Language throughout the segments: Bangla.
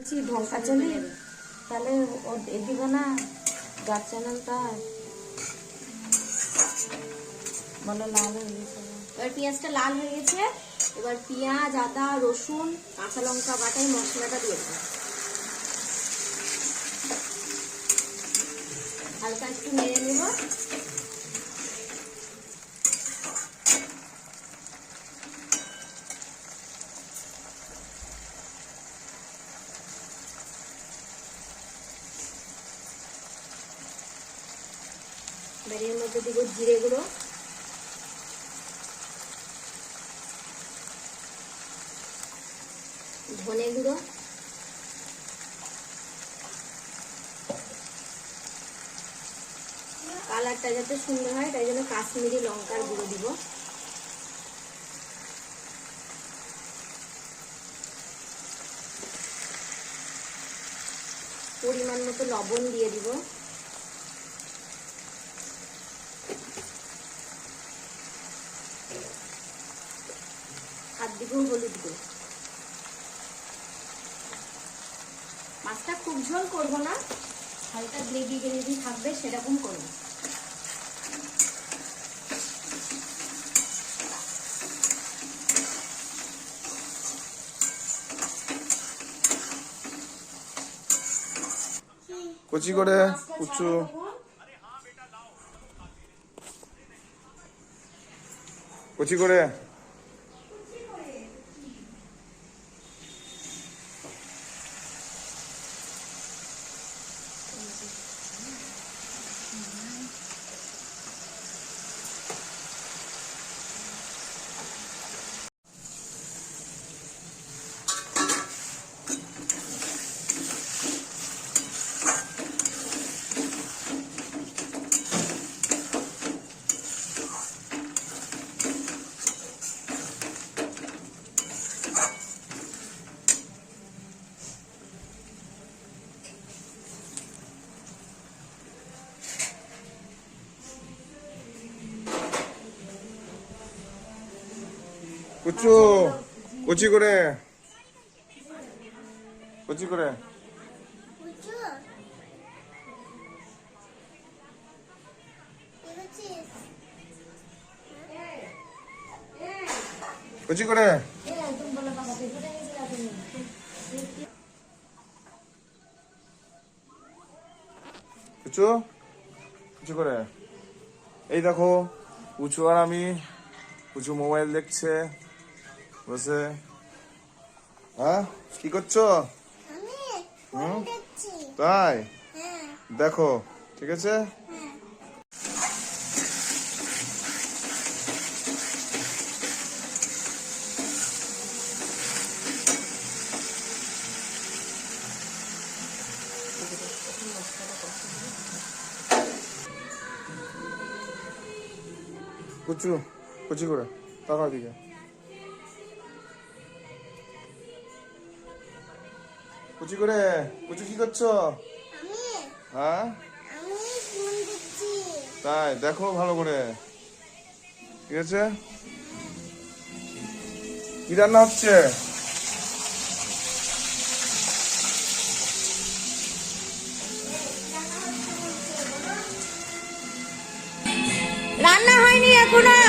ঢঙ্কা চলি তাহলে এদিকে না গাছ চ্যানেলটা বলো লাল হয়ে গেছে। এবার পেঁয়াজটা লাল হয়ে গেছে। এবার পেঁয়াজ, আদা, রসুন, কাঁচা লঙ্কা বাটাই মশলাটা দিয়ে দেবো। হালকা একটু নেড়ে নেব। এর মধ্যে দিব জিরে গুঁড়ো, ধনে গুঁড়ো, কালারটা যাতে সুন্দর হয় তাই জন্য কাশ্মীরি লঙ্কার গুঁড়ো দিব। পরিমাণ মতো লবণ দিয়ে দিব। হাত দিব হলুদ গুঁড়ো। মাছটা খুব ঝোল করবো না, হালকা গ্রেভি গ্রেভি থাকবে সেরকম করবো। কুচি করে কুচু কুচি করে কুচু কুচি করে কুচি করে কুচি করে কুচু কুচি করে। এই দেখো কুচু আর আমি, কুচু মোবাইল দেখছে বসে। হ্যাঁ কি করছো? তাই দেখো, ঠিক আছে। কুচু কুচি করে তাকাও দিকে। কুচি করে কুচু কি করছো? হ্যাঁ তাই দেখো ভালো করে, ঠিক আছে। কি রান্না হচ্ছে? রান্না হয়নি এখনো,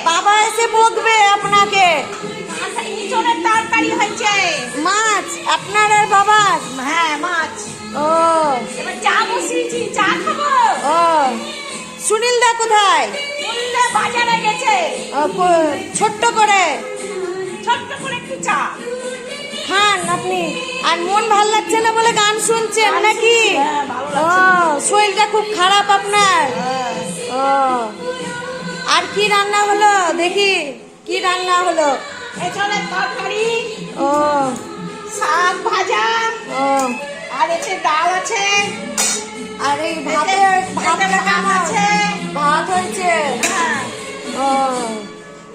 বাবা এসে বকবে আপনাকে। তরকারি হয়েছে, মাছ আপনার আর বাবার? হ্যাঁ মাছ। ও এবার চা বসিয়েছি, চা খাবো। ও সুনীল দা কোথায়? বাজারে গেছে। ছোট্ট করে ছোট্ট করে একটু চা খান আপনি। আর মন ভাল লাগছে না বলে গান শুনছেন নাকি? ও শরীরটা খুব খারাপ আপনার। ও আর কি রান্না হলো দেখি, কি রান্না হলো? এছাড়া তরকারি, ও শাক ভাজা, ও আর এতে ডাল আছে, আর এই ভাত আছে, ভাত হয়েছে। হ্যাঁ। ও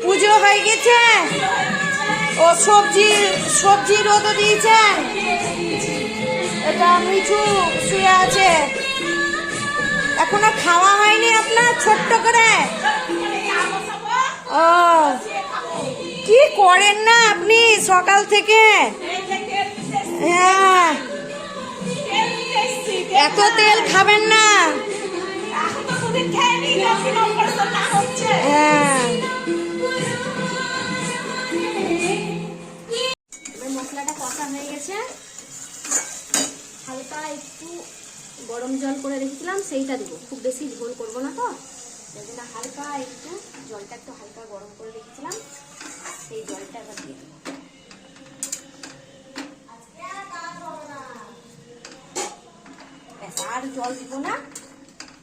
পুজো হয়ে গেছে। ও সবজি রোদে দিয়েছেন। এটা মিঠু শুয়ে আছে, এখনো খাওয়া হয়নি আপনার? ছোট্ট করে ও কি করেন না আপনি সকাল থেকে? হ্যাঁ, এত তেল খাবেন না। হ্যাঁ, এবার মশলাটা কষা হয়ে গেছে, হালকা একটু গরম জল করে রেখেছিলাম সেইটা দিব, খুব বেশি ঝোল করবো না তো, সেই জন্য হালকা একটু জলটা একটু হালকা গরম করে রেখেছিলাম, সেই জলটা এবার দিয়ে দেবো। ব্যাস, আর জল দিব না,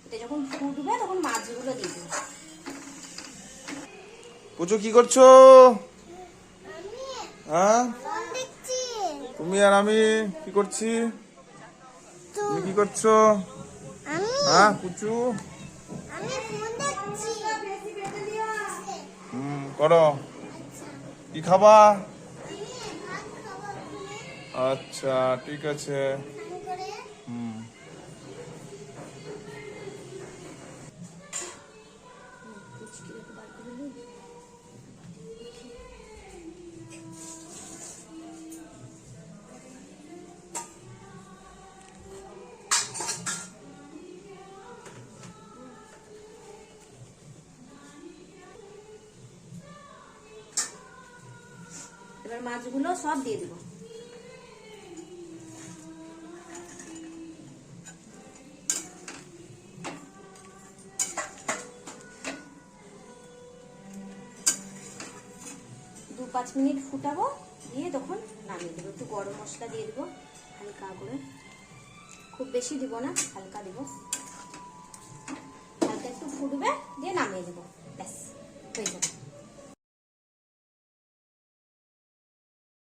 এটা যখন ফুটবে তখন মাছগুলো দিয়ে দেবো। পুচু কি করছো? হ্যাঁ, তুমি আর আমি কি করছি? তুমি কি করছো? হ্যাঁ পুচু, করো। কি খাবা? আচ্ছা ঠিক আছে। এবার মাছগুলো সব দিয়ে দিব। দু 5 মিনিট ফুটাবো, দিয়ে তখন নামিয়ে দেবো। একটু গরম মশলা দিয়ে দেবো হালকা করে, খুব বেশি দিব না, হালকা দেবো। হালকা একটু ফুটবে, দিয়ে নামিয়ে দেবো, ব্যাস হয়ে যাবে।